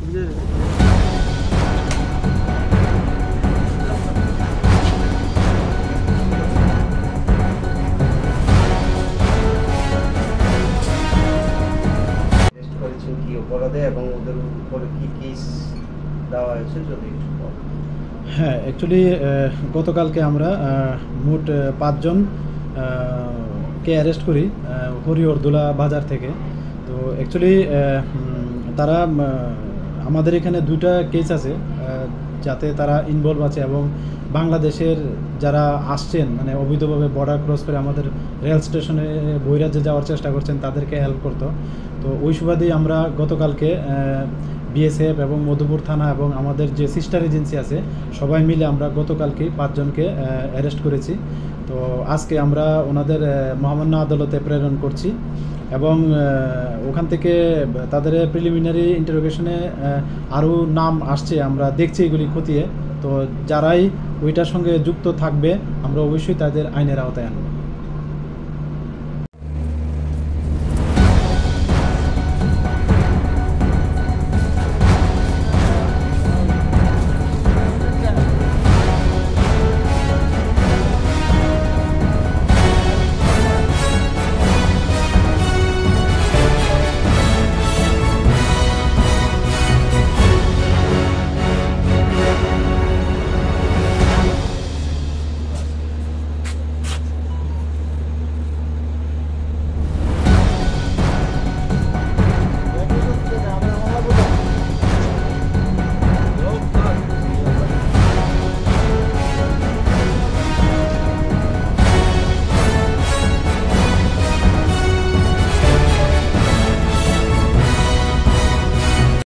কি অপরাধে এবং ওদের উপরে কি কেস দেওয়া হয়েছে যদি একটু বলেন। হ্যাঁ, অ্যাকচুয়ালি গতকালকে আমরা মোট 5 জন কে অ্যারেস্ট করি হরিহরদোলা বাজার থেকে। তো অ্যাকচুয়ালি তারা আমাদের এখানে 2টা কেস আছে যাতে তারা ইনভলভ আছে এবং বাংলাদেশের যারা আসছেন মানে অবৈধভাবে বর্ডার ক্রস করে আমাদের রেল স্টেশনে বহিরাজ্যে যাওয়ার চেষ্টা করছেন তাদেরকে হেল্প করতো। তো ওই সুবাদেই আমরা গতকালকে বিএসএফ এবং মধুপুর থানা এবং আমাদের যে সিস্টার এজেন্সি আছে সবাই মিলে আমরা গতকালকেই 5 জনকে অ্যারেস্ট করেছি। তো আজকে আমরা ওনাদের মহামান্য আদালতে প্রেরণ করছি এবং ওখান থেকে তাদের প্রিলিমিনারি ইন্টারোগেশনে আরও নাম আসছে, আমরা দেখছি এগুলি খতিয়ে। তো যারাই ওইটার সঙ্গে যুক্ত থাকবে আমরা অবশ্যই তাদের আইনের আওতায় আনব।